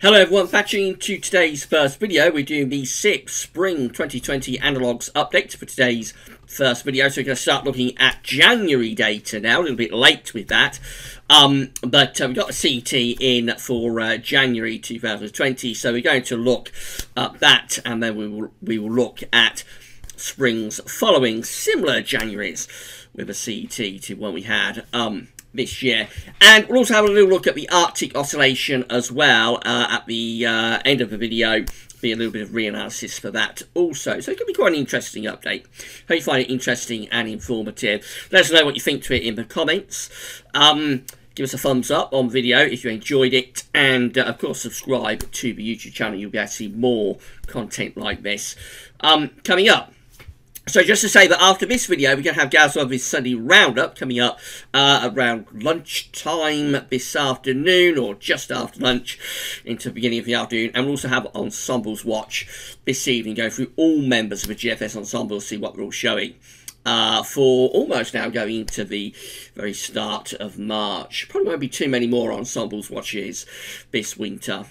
Hello everyone, patching to today's first video. We're doing the 6 Spring 2020 Analogs update for today's first video. So we're going to start looking at January data now, a little bit late with that. But we've got a CT in for January 2020, so we're going to look at that, and then we will look at springs following similar Januaries with a CT to one we had this year. And we'll also have a little look at the Arctic oscillation as well at the end of the video. Be a little bit of reanalysis for that also. So it could be quite an interesting update. Hope you find it interesting and informative. Let us know what you think to it in the comments. Give us a thumbs up on video if you enjoyed it, and of course subscribe to the YouTube channel. You'll be able to see more content like this coming up. So just to say that after this video, we're going to have Gazov's Sunday Roundup coming up around lunchtime this afternoon, or just after lunch into the beginning of the afternoon. And we'll also have Ensembles Watch this evening, go through all members of the GFS Ensemble, see what we're all showing for almost now going into the very start of March. Probably won't be too many more Ensembles Watches this winter.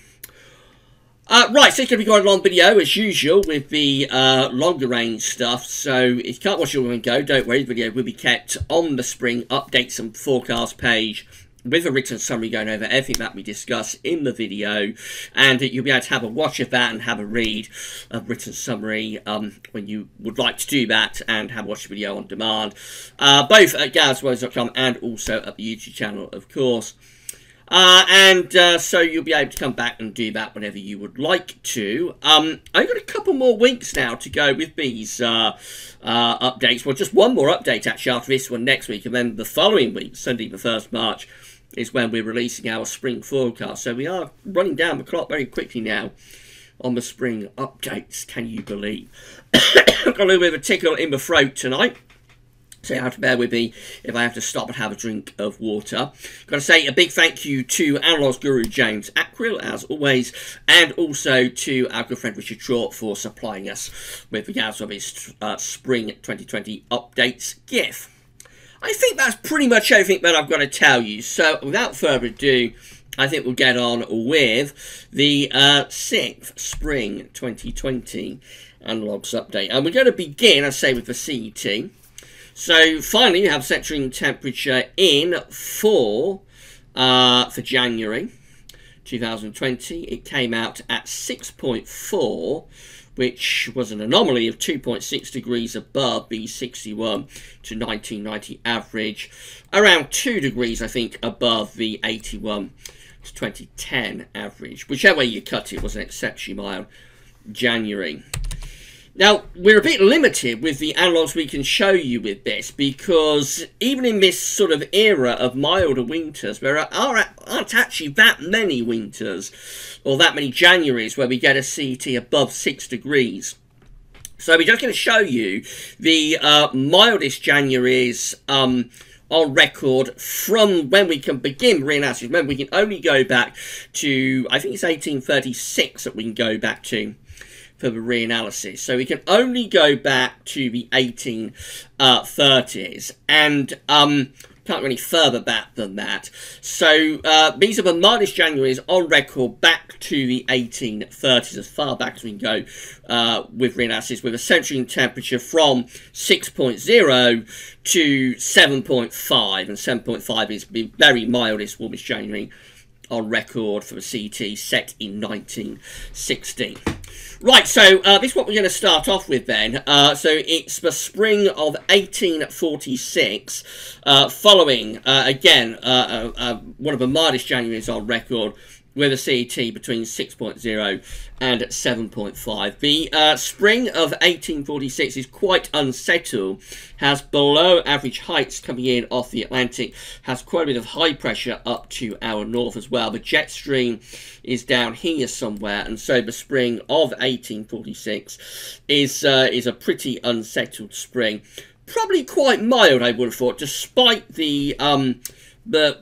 Right, so it's going to be quite a long video as usual with the longer range stuff, so if you can't watch it all in one go, don't worry, the video will be kept on the spring updates and forecast page with a written summary going over everything that we discuss in the video, and you'll be able to have a watch of that and have a read of written summary when you would like to do that, and have a watch the video on demand, both at gazwords.com and also at the YouTube channel, of course. So you'll be able to come back and do that whenever you would like to. I've got a couple more weeks now to go with these updates. Well, just one more update actually after this one next week, and then the following week, Sunday the 1st March, is when we're releasing our spring forecast. So we are running down the clock very quickly now on the spring updates, can you believe? Got a little bit of a tickle in the throat tonight, so you have to bear with me if I have to stop and have a drink of water. Got to say a big thank you to Analogs Guru James Ackrill, as always, and also to our good friend Richard Trott for supplying us with regards of his Spring 2020 updates GIF. I think that's pretty much everything that I've got to tell you. So without further ado, I think we'll get on with the 6th Spring 2020 Analogs update. And we're going to begin, I say, with the CET. So finally, we have centering temperature in for January 2020. It came out at 6.4, which was an anomaly of 2.6 degrees above the 61 to 1990 average, around 2 degrees, I think, above the 81 to 2010 average. Whichever way you cut it, was an exceptionally mild January. Now, we're a bit limited with the analogs we can show you with this, because even in this sort of era of milder winters, there aren't actually that many winters or that many Januaries where we get a CET above 6 degrees. So we're just going to show you the mildest Januaries on record from when we can begin reanalysis. Remember, we can only go back to, I think it's 1836 that we can go back to for the reanalysis. So we can only go back to the 1830s, and can't go any further back than that. So these are the mildest Januaries on record back to the 1830s, as far back as we can go with reanalysis, with a centering temperature from 6.0 to 7.5, and 7.5 is the very mildest, warmest January on record for the CET, set in 1916. Right, so this is what we're going to start off with then. So it's the spring of 1846, following, again, one of the mildest Januaries on record, with a CET between 6.0 and 7.5. The spring of 1846 is quite unsettled, has below average heights coming in off the Atlantic, has quite a bit of high pressure up to our north as well. The jet stream is down here somewhere, and so the spring of 1846 is a pretty unsettled spring. Probably quite mild, I would have thought, despite the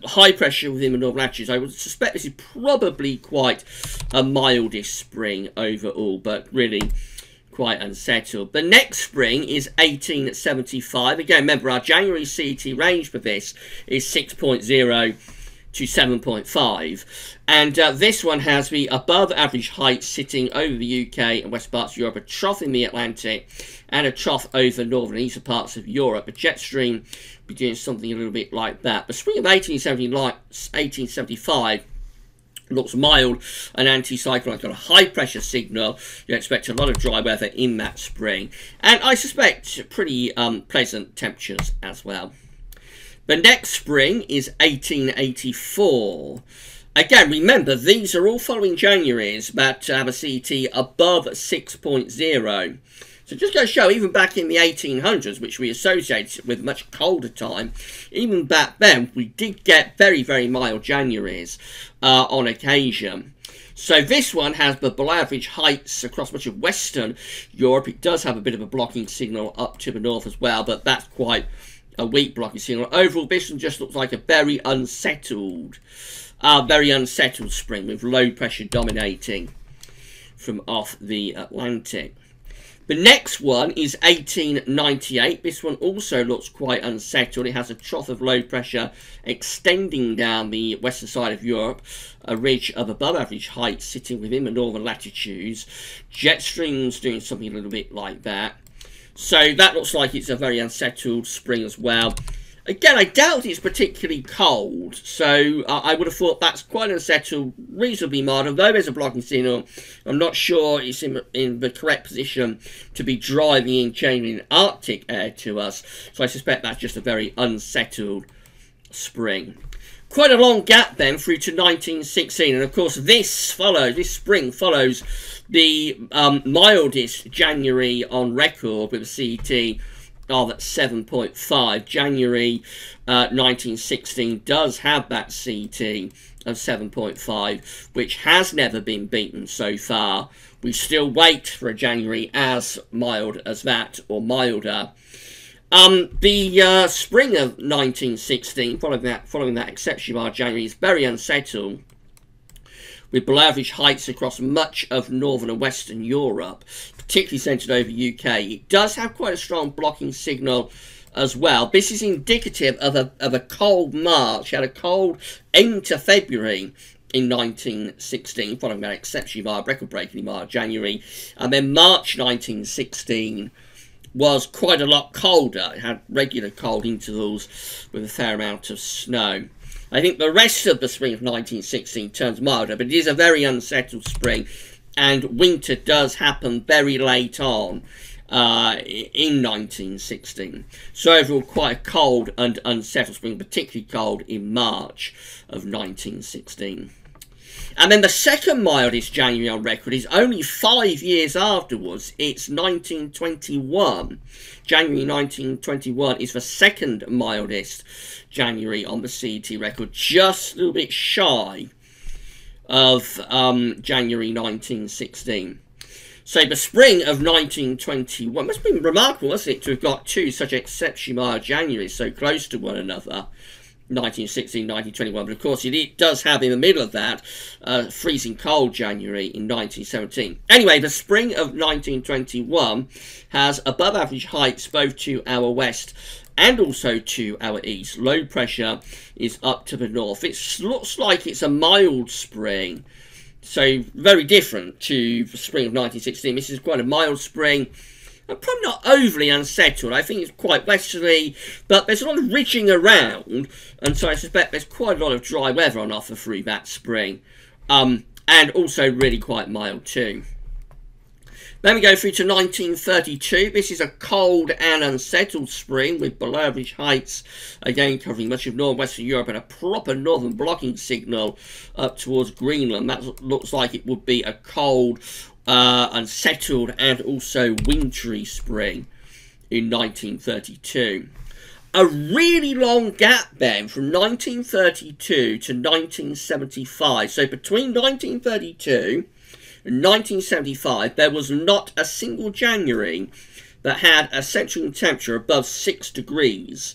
high pressure within the northern latitudes. I would suspect this is probably quite a mildish spring overall, but really quite unsettled. The next spring is 1875. Again, remember, our January CET range for this is 6.0 to 7.5. And this one has the above average height sitting over the UK and west parts of Europe, a trough in the Atlantic, and a trough over northern and eastern parts of Europe. A jet stream will be doing something a little bit like that. The spring of 1875 looks mild and anticyclone. It's got a high pressure signal. You expect a lot of dry weather in that spring. And I suspect pretty pleasant temperatures as well. The next spring is 1884. Again, remember, these are all following Januaries that have a CET above 6.0. So just going to show, even back in the 1800s, which we associate with a much colder time, even back then, we did get very, very mild Januaries on occasion. So this one has the below average heights across much of Western Europe. It does have a bit of a blocking signal up to the north as well, but that's quite a weak blocking signal. Overall, this one just looks like a very unsettled spring with low pressure dominating from off the Atlantic. The next one is 1898. This one also looks quite unsettled. It has a trough of low pressure extending down the western side of Europe, a ridge of above average height sitting within the northern latitudes. Jet streams doing something a little bit like that. So that looks like it's a very unsettled spring as well. Again, I doubt it's particularly cold, so I would have thought that's quite unsettled, reasonably mild. Although there's a blocking signal, I'm not sure it's in the correct position to be driving in genuine Arctic air to us. So I suspect that's just a very unsettled spring. Quite a long gap then through to 1916, and of course this spring follows the mildest January on record with a CET of 7.5. January 1916 does have that CET of 7.5, which has never been beaten so far. We still wait for a January as mild as that, or milder. The spring of 1916, following that exceptionally mild January, is very unsettled, with below average heights across much of northern and western Europe, particularly centred over UK. It does have quite a strong blocking signal as well. This is indicative of a cold March. Had a cold end to February in 1916, following that exceptionally mild, record-breakingly mild January. And then March 1916 was quite a lot colder. It had regular cold intervals with a fair amount of snow. I think the rest of the spring of 1916 turns milder, but it is a very unsettled spring, and winter does happen very late on in 1916. So overall, quite a cold and unsettled spring, particularly cold in March of 1916. And then the second mildest January on record is only 5 years afterwards. It's 1921. January 1921 is the second mildest January on the CET record, just a little bit shy of January 1916. So the spring of 1921 must have been remarkable, wasn't it, to have got two such exceptionally mild Januaries so close to one another. 1916, 1921, but of course it does have in the middle of that freezing cold January in 1917. Anyway, the spring of 1921 has above average heights both to our west and also to our east. Low pressure is up to the north. It looks like it's a mild spring, so very different to the spring of 1916. This is quite a mild spring. Probably not overly unsettled. I think it's quite westerly, but there's a lot of ridging around, and so I suspect there's quite a lot of dry weather on offer through that spring, and also really quite mild too. Then we go through to 1932. This is a cold and unsettled spring with below average heights, again covering much of northwestern Europe, and a proper northern blocking signal up towards Greenland. That looks like it would be a cold, unsettled and also wintry spring in 1932. A really long gap then from 1932 to 1975. So between 1932 and 1975 there was not a single January that had a central temperature above 6 degrees.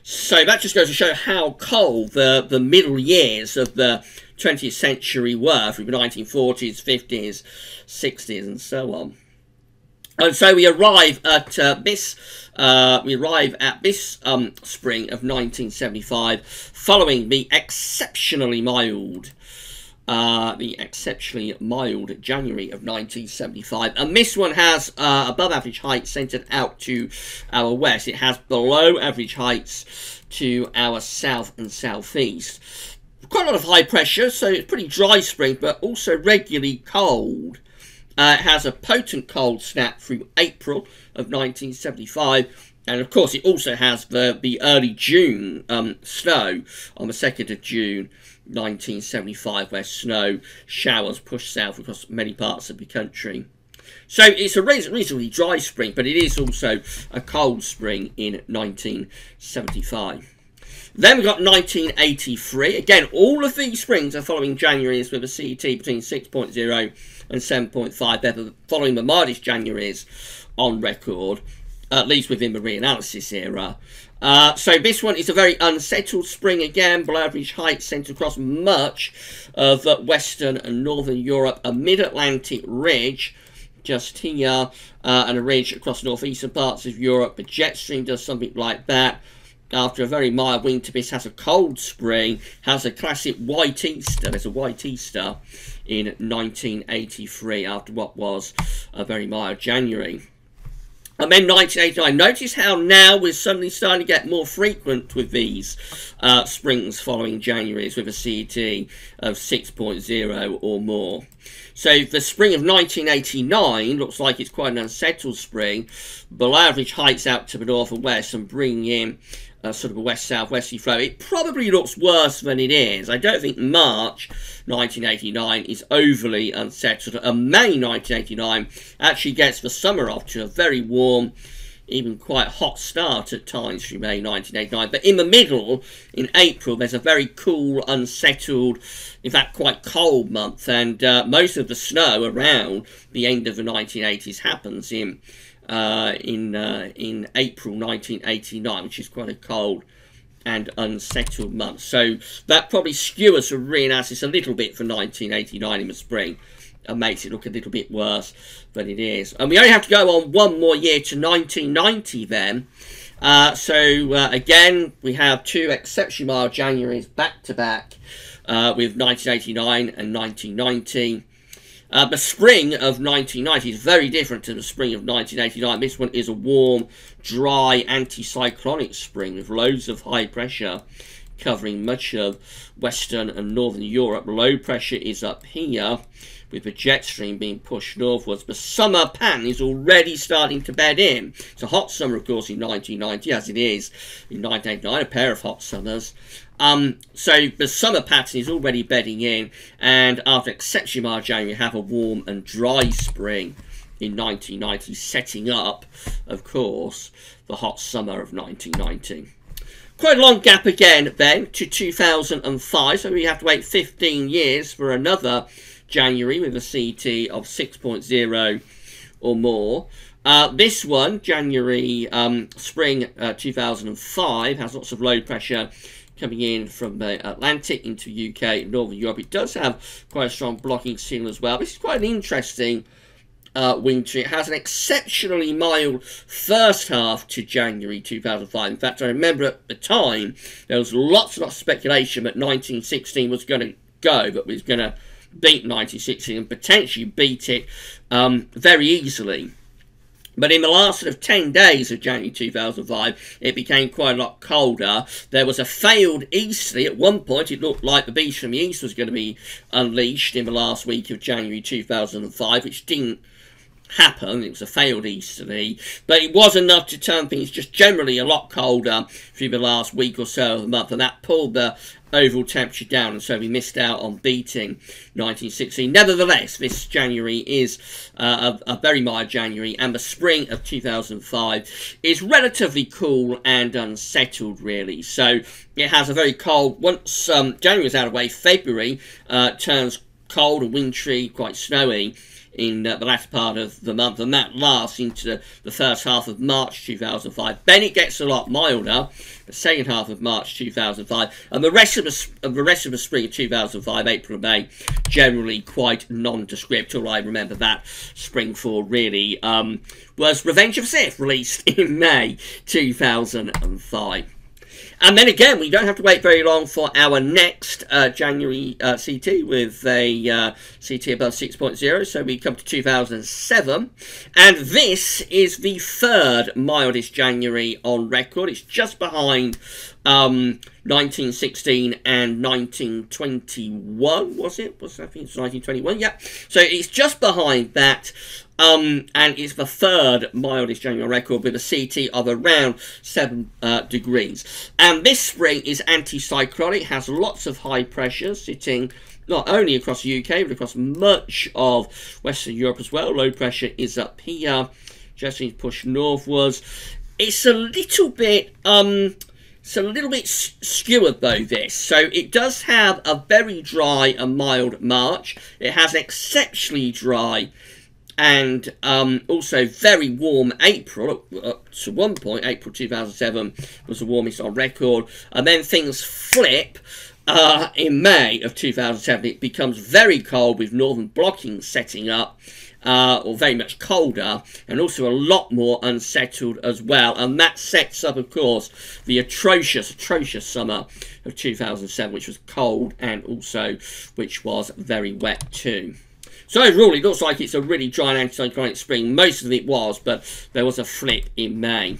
So that just goes to show how cold the middle years of the 20th century were, through the 1940s, 50s, 60s and so on. And so we arrive at this spring of 1975, following the exceptionally mild January of 1975. And this one has above average height centered out to our west. It has below average heights to our south and southeast. Quite a lot of high pressure, so it's pretty dry spring, but also regularly cold. It has a potent cold snap through April of 1975, and of course it also has the early June snow on the 2nd of June 1975, where snow showers push south across many parts of the country. So it's a reasonably dry spring, but it is also a cold spring in 1975. Then we've got 1983. Again, all of these springs are following Januaries with a CET between 6.0 and 7.5. They're following the mildest Januaries on record, at least within the reanalysis era. So this one is a very unsettled spring again, below average height centered across much of Western and Northern Europe, a mid-Atlantic ridge just here, and a ridge across northeastern parts of Europe. The jet stream does something like that. After a very mild winter, this has a cold spring, has a classic white Easter. There's a white Easter in 1983 after what was a very mild January. And then 1989, notice how now we're suddenly starting to get more frequent with these springs following Januaries with a CET of 6.0 or more. So the spring of 1989 looks like it's quite an unsettled spring, below average heights out to the north and west and bringing in sort of a west-southwesterly flow. It probably looks worse than it is. I don't think March 1989 is overly unsettled. And May 1989 actually gets the summer off to a very warm, even quite hot start at times through May 1989. But in the middle, in April, there's a very cool, unsettled, in fact quite cold month. And most of the snow around the end of the 1980s happens in April 1989, which is quite a cold and unsettled month. So that probably skewers the reanalysis a little bit for 1989 in the spring and makes it look a little bit worse than it is. And we only have to go on one more year to 1990 then. Again, we have two exceptionally mild Januaries back to back with 1989 and 1990. The spring of 1990 is very different to the spring of 1989. This one is a warm, dry, anticyclonic spring with loads of high pressure covering much of Western and Northern Europe. Low pressure is up here with the jet stream being pushed northwards. The summer pattern is already starting to bed in. It's a hot summer, of course, in 1990, as it is in 1989, a pair of hot summers. So the summer pattern is already bedding in, and after exceptionally mild January, you have a warm and dry spring in 1990, setting up, of course, the hot summer of 1990. Quite a long gap again, then, to 2005, so we have to wait 15 years for another January with a CET of 6.0 or more. This one, January, spring 2005, has lots of low pressure coming in from the Atlantic into UK, Northern Europe. It does have quite a strong blocking signal as well. This is quite an interesting winter. It has an exceptionally mild first half to January 2005. In fact, I remember at the time there was lots and lots of speculation that 1916 was going to go, but was going to beat 1916 and potentially beat it very easily. But in the last sort of 10 days of January 2005, it became quite a lot colder. There was a failed easterly. At one point, it looked like the beast from the east was going to be unleashed in the last week of January 2005, which didn't happen. It was a failed easterly, but it was enough to turn things just generally a lot colder through the last week or so of the month, and that pulled the overall temperature down, and so we missed out on beating 1916. Nevertheless, this January is a very mild January, and the spring of 2005 is relatively cool and unsettled, really. So it has a very cold, once January is out of the way, February turns cold and wintry, quite snowy in the latter part of the month, and that lasts into the first half of March 2005. Then it gets a lot milder, the second half of March 2005, and the rest of the spring of 2005, April and May, generally quite nondescript. All I remember that spring for really was Revenge of the Sith, released in May 2005. And then again, we don't have to wait very long for our next January CT with a CT above 6.0. So we come to 2007. And this is the third mildest January on record. It's just behind 1916 and 1921, was it? I think it's 1921, yeah. So it's just behind that. And it's the third mildest January on record with a CT of around 7 degrees. And this spring is anticyclonic, has lots of high pressure sitting not only across the UK, but across much of Western Europe as well. Low pressure is up here, just needs to push northwards. It's a little bit skewered though, this. So it does have a very dry and mild March. It has an exceptionally dry and also very warm April. Up to one point, April 2007 was the warmest on record. And then things flip in May of 2007. It becomes very cold with northern blocking setting up, or very much colder, and also a lot more unsettled as well. And that sets up, of course, the atrocious summer of 2007, which was cold and also which was very wet too. So overall, it looks like it's a really dry and anticyclonic spring. Most of it was, but there was a flip in May.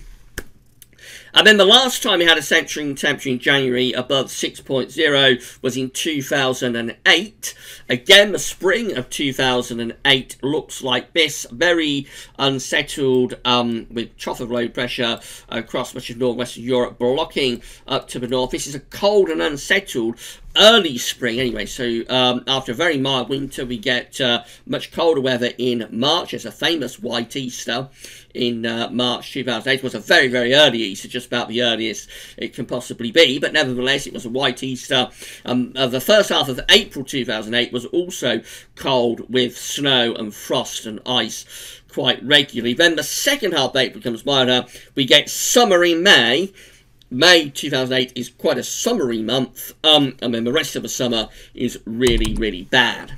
And then the last time we had a centering temperature in January above 6.0 was in 2008. Again, the spring of 2008 looks like this. Very unsettled, with trough of low pressure across much of northwestern Europe, blocking up to the north. This is a cold and unsettled early spring anyway, so after a very mild winter we get much colder weather in March. There's a famous white Easter in March 2008. It was a very, very early Easter, just about the earliest it can possibly be, but nevertheless it was a white Easter. The first half of April 2008 was also cold with snow and frost and ice quite regularly. Then the second half of April becomes milder. We get summer in May. May 2008 is quite a summery month, and then the rest of the summer is really, really bad.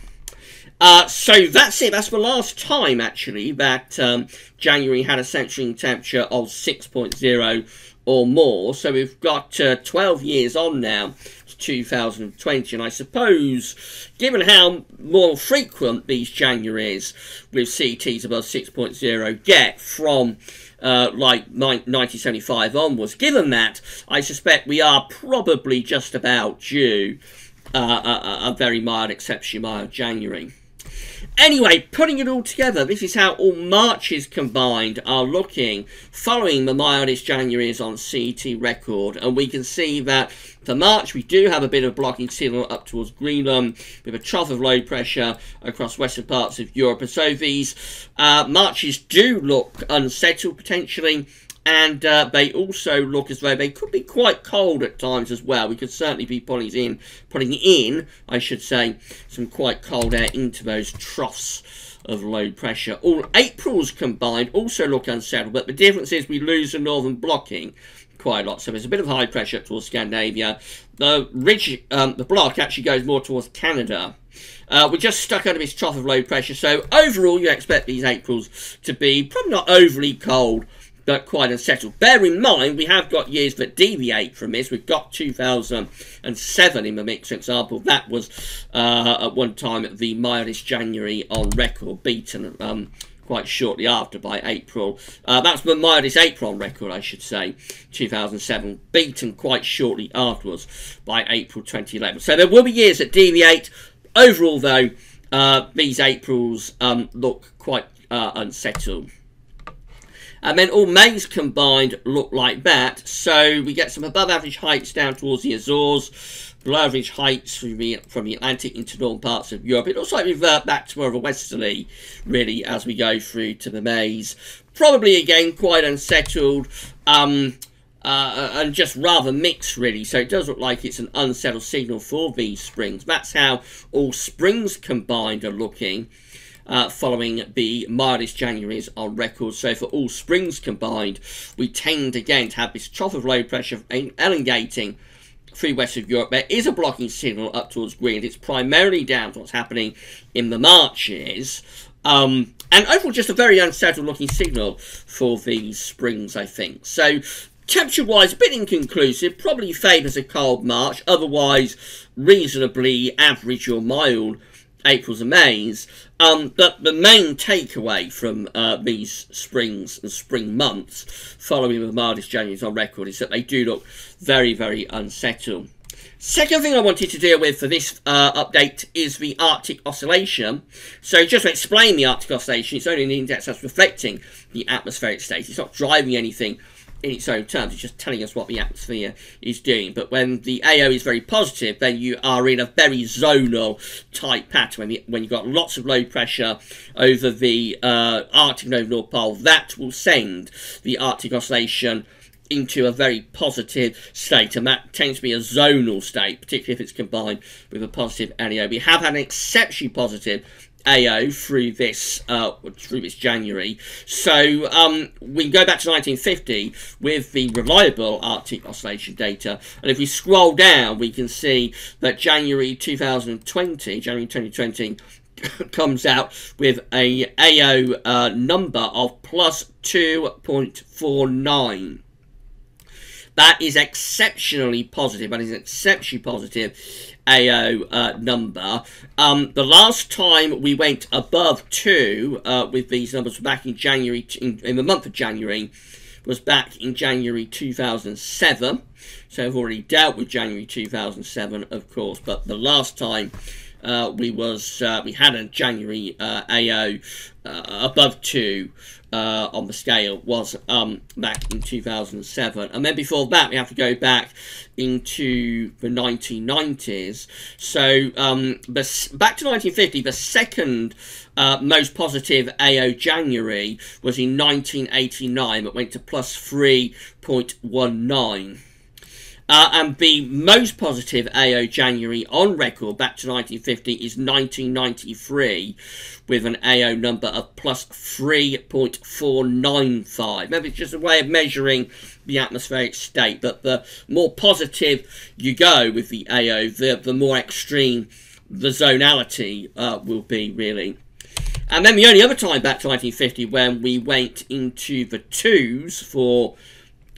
So that's it. That's the last time, actually, that January had a centering temperature of 6.0 or more. So we've got 12 years on now to 2020, and I suppose, given how more frequent these Januaries with CTs above 6.0 get from like 1975 onwards, given that, I suspect we are probably just about due a very mild, exceptionally mild January. Anyway, putting it all together, this is how all Marches combined are looking following the mildest Januaries on CT record. And we can see that for March, we do have a bit of blocking signal up towards Greenland with a trough of low pressure across western parts of Europe. And so these Marches do look unsettled potentially. And they also look as though they could be quite cold at times as well. We could certainly be putting in, I should say, some quite cold air into those troughs of low pressure. All Aprils combined also look unsettled, but the difference is we lose the northern blocking quite a lot. So there's a bit of high pressure towards Scandinavia. The ridge, the block actually goes more towards Canada. We're just stuck under this trough of low pressure. So overall, you expect these Aprils to be probably not overly cold, but quite unsettled. Bear in mind, we have got years that deviate from this. We've got 2007 in the mix, for example. That was at one time the mildest January on record, beaten quite shortly after by April. That's the mildest April on record, I should say, 2007, beaten quite shortly afterwards by April 2011. So there will be years that deviate. Overall, though, these Aprils look quite unsettled. And then all Mays combined look like that. So we get some above average heights down towards the Azores, below average heights from the Atlantic into northern parts of Europe. It looks like we revert back to more of a westerly, really, as we go through to the Mays. Probably, again, quite unsettled. and just rather mixed, really. So it does look like it's an unsettled signal for these springs. That's how all springs combined are looking, following the mildest Januaries on record. So for all springs combined, we tend again to have this trough of low pressure elongating through west of Europe. There is a blocking signal up towards Greenland. It's primarily down to what's happening in the Marches. And overall, just a very unsettled looking signal for these springs, I think. So temperature-wise, a bit inconclusive. Probably favours a cold March. Otherwise, reasonably average or mild Aprils and Mays. But the main takeaway from these springs and spring months, following the mildest Januaries on record, is that they do look very, very unsettled. Second thing I wanted to deal with for this update is the Arctic Oscillation. So just to explain the Arctic Oscillation, it's only an index that's reflecting the atmospheric state. It's not driving anything in its own terms. It's just telling us what the atmosphere is doing. But when the AO is very positive, then you are in a very zonal type pattern. When you've got lots of low pressure over the Arctic and over North Pole, that will send the Arctic Oscillation into a very positive state, and that tends to be a zonal state, particularly if it's combined with a positive LEO. We have had an exceptionally positive AO through this January. So we can go back to 1950 with the reliable Arctic Oscillation data, and if we scroll down, we can see that January 2020 comes out with a AO number of plus 2.49. That is exceptionally positive. That is an exceptionally positive AO number. The last time we went above 2 with these numbers back in January, in the month of January, was back in January 2007. So I've already dealt with January 2007, of course, but the last time we had a January AO above 2 on the scale was back in 2007, and then before that we have to go back into the 1990s. So back to 1950, the second most positive AO January was in 1989. It went to plus 3.19. And the most positive AO January on record back to 1950 is 1993, with an AO number of plus 3.495. Maybe it's just a way of measuring the atmospheric state, but the more positive you go with the AO, the more extreme the zonality will be, really. And then the only other time back to 1950 when we went into the 2s for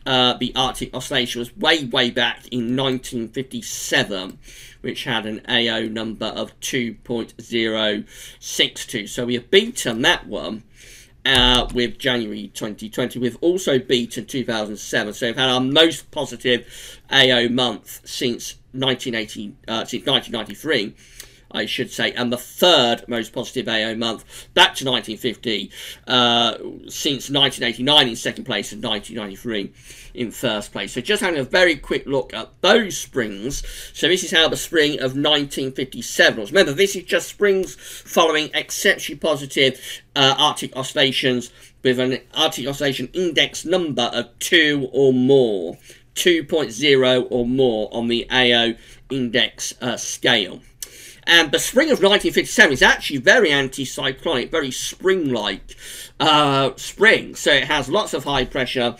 the Arctic Oscillation was way back in 1957, which had an AO number of 2.062. So we have beaten that one with January 2020. We've also beaten 2007. So we've had our most positive AO month since 1993. I should say, and the third most positive AO month back to 1950 since 1989 in second place and 1993 in first place. So just having a very quick look at those springs. So this is how the spring of 1957 was. Remember, this is just springs following exceptionally positive Arctic oscillations with an Arctic Oscillation index number of 2 or more, 2.0 or more on the AO index scale. And the spring of 1957 is actually very anticyclonic, very spring-like spring. So it has lots of high pressure,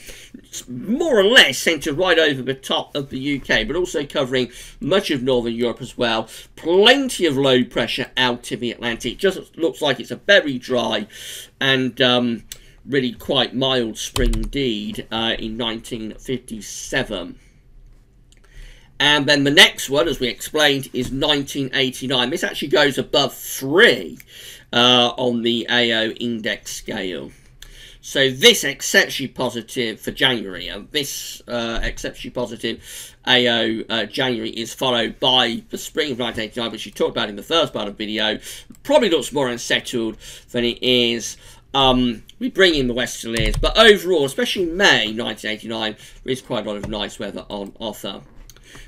more or less centred right over the top of the UK, but also covering much of Northern Europe as well. Plenty of low pressure out in the Atlantic. Just looks like it's a very dry and really quite mild spring indeed in 1957. And then the next one, as we explained, is 1989. This actually goes above 3 on the AO index scale. So this exceptionally positive for January, and this exceptionally positive AO January is followed by the spring of 1989, which we talked about in the first part of the video. Probably looks more unsettled than it is. We bring in the Westerlies, but overall, especially May 1989, there is quite a lot of nice weather on offer.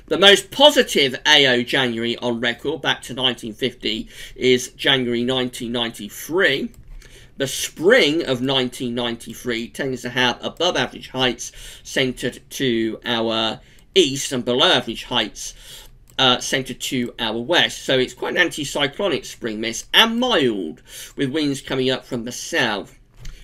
The most positive AO January on record back to 1950 is January 1993. The spring of 1993 tends to have above average heights centred to our east and below average heights centred to our west. So it's quite an anticyclonic spring this, and mild, with winds coming up from the south.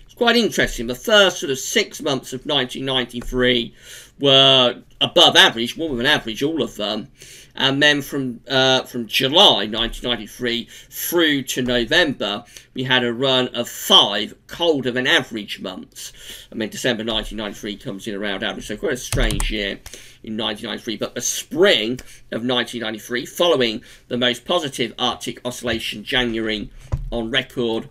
It's quite interesting. The first sort of 6 months of 1993 were above average, more than average, all of them. And then from July 1993 through to November, we had a run of 5 colder than average months. And then December 1993 comes in around average. So quite a strange year in 1993. But the spring of 1993, following the most positive Arctic oscillation January on record,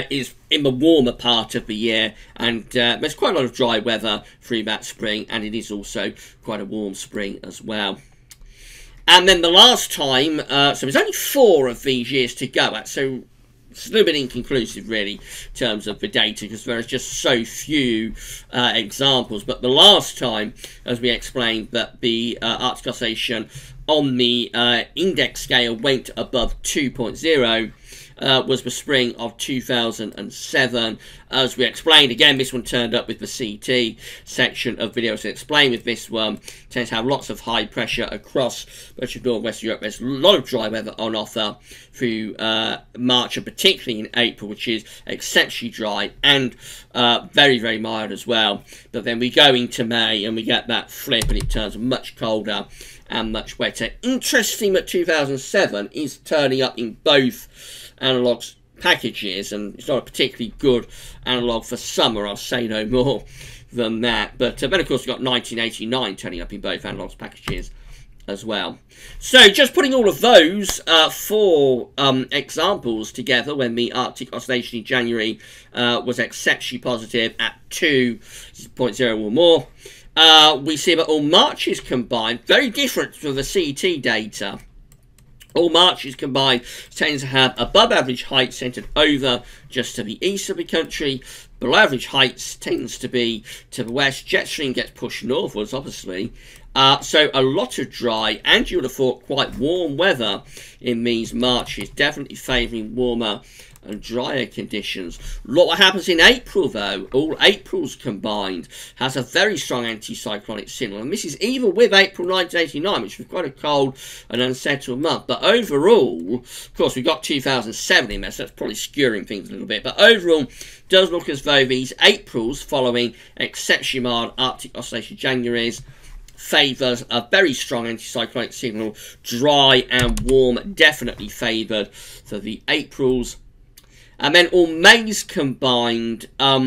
is in the warmer part of the year, and there's quite a lot of dry weather through that spring, and it is also quite a warm spring as well. And then the last time, so there's only 4 of these years to go at, so it's a little bit inconclusive really in terms of the data, because there are just so few examples. But the last time, as we explained, that the Arctic oscillation on the index scale went above 2.0 was the spring of 2007. As we explained, again, this one turned up with the CT section of videos to explain. With this one, tends to have lots of high pressure across much of northwest Europe. There's a lot of dry weather on offer through March, and particularly in April, which is exceptionally dry and very, very mild as well. But then we go into May and we get that flip, and it turns much colder and much wetter. Interesting that 2007 is turning up in both analog packages, and it's not a particularly good analog for summer, I'll say no more than that. But then of course we've got 1989 turning up in both analog packages as well. So just putting all of those 4 examples together, when the Arctic oscillation in January was exceptionally positive at 2.0 or more, we see that all Marches combined, very different from the CT data. All Marches combined tend to have above average heights centred over just to the east of the country. Below average heights tends to be to the west. Jet stream gets pushed northwards, obviously. So a lot of dry, and you would have thought quite warm weather in these Marches, definitely favouring warmer and drier conditions. Look what happens in April though. All Aprils combined has a very strong anticyclonic signal, and this is even with April 1989, which was quite a cold and unsettled month. But overall, of course, we've got 2007 in there, so that's probably skewing things a little bit. But overall, does look as though these Aprils following exceptionally mild Arctic oscillation Januaries favours a very strong anticyclonic signal. Dry and warm definitely favoured for the Aprils. And then all Mays combined, well,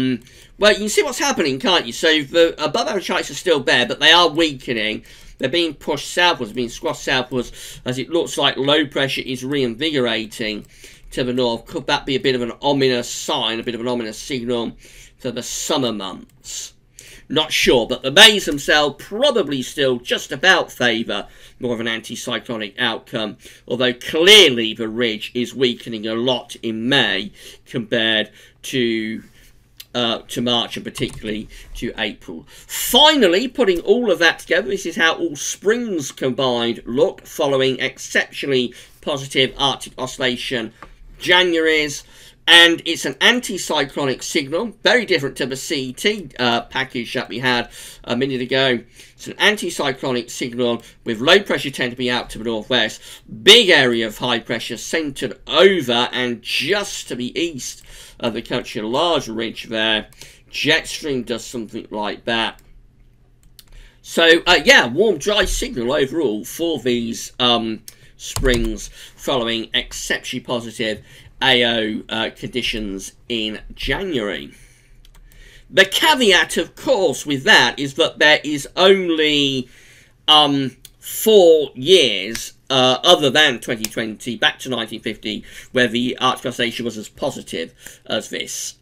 you can see what's happening, can't you? So the above average heights are still there, but they are weakening. They're being pushed southwards, being squashed southwards, as it looks like low pressure is reinvigorating to the north. Could that be a bit of an ominous sign, a bit of an ominous signal for the summer months? Not sure, but the Mays themselves probably still just about favour more of an anticyclonic outcome, although clearly the ridge is weakening a lot in May compared to March, and particularly to April. Finally, putting all of that together, this is how all springs combined look following exceptionally positive Arctic oscillation Januaries. And it's an anticyclonic signal, very different to the CT package that we had a minute ago. It's an anticyclonic signal with low pressure tend to be out to the northwest. Big area of high pressure centred over and just to the east of the country. A large ridge there. Jet stream does something like that. So, yeah, warm, dry signal overall for these springs following exceptionally positive AO conditions in January. The caveat, of course, with that is that there is only 4 years other than 2020, back to 1950, where the Arctic oscillation was as positive as this.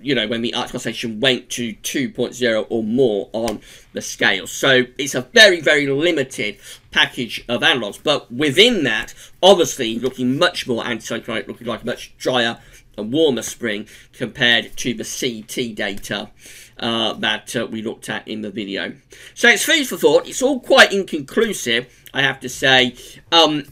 You know, when the Arctic oscillation went to 2.0 or more on the scale. So it's a very, very limited package of analogues. But within that, obviously looking much more anticyclonic, looking like a much drier and warmer spring compared to the CT data that we looked at in the video. So it's food for thought. It's all quite inconclusive. I have to say. And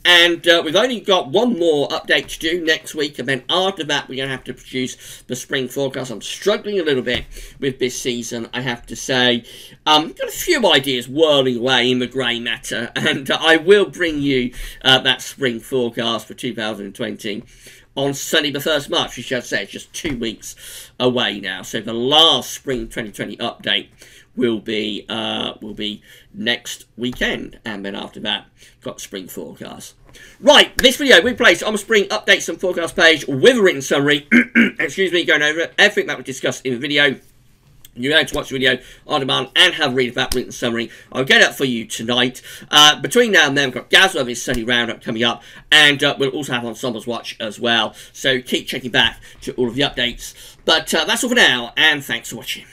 we've only got one more update to do next week, and then after that we're going to have to produce the spring forecast. I'm struggling a little bit with this season, I have to say. Got a few ideas whirling away in the grey matter, and I will bring you that spring forecast for 2020 on Sunday the 1st March, which I say is just 2 weeks away now. So the last spring 2020 update will be next weekend, and then after that, got spring forecast. Right, this video we placed on the spring updates and forecast page with a written summary. Excuse me, going over everything that was discussed in the video. You're able to watch the video on demand and have a read of that written summary. I'll get it for you tonight. Between now and then, we've got Gazza with his Sunny Roundup coming up, and we'll also have Ensemble's Watch as well. So keep checking back to all of the updates. But that's all for now, and thanks for watching.